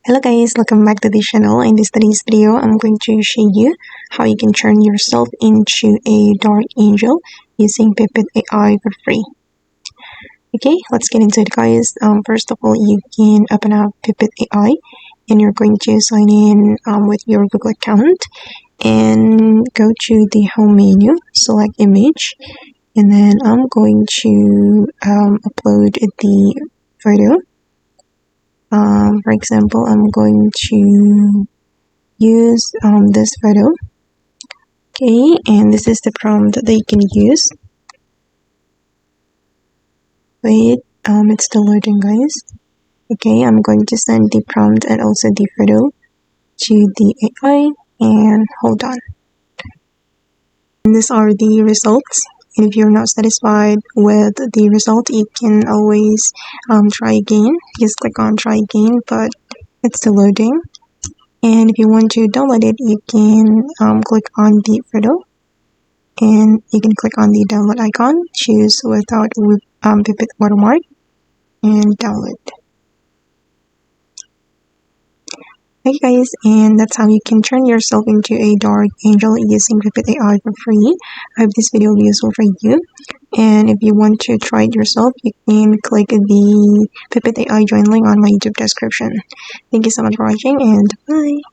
Hello guys, welcome back to the channel. In today's video, I'm going to show you how you can turn yourself into a dark angel using Pipet AI for free. Okay, let's get into it guys. First of all, you can open up Pipet AI and you're going to sign in with your Google account and go to the home menu, select image, and then I'm going to upload the photo. For example, I'm going to use this photo. Okay, and this is the prompt that you can use. Wait, it's still loading guys. Okay, I'm going to send the prompt and also the photo to the AI and hold on. And these are the results. And if you're not satisfied with the result, you can always try again. Just click on try again, but it's still loading. And if you want to download it, you can click on the photo and you can click on the download icon, choose without Pipet Watermark, and download. Okay guys, and that's how you can turn yourself into a dark angel using Pipet AI for free. I hope this video will be useful for you. And if you want to try it yourself, you can click the Pipet AI join link on my YouTube description. Thank you so much for watching and bye.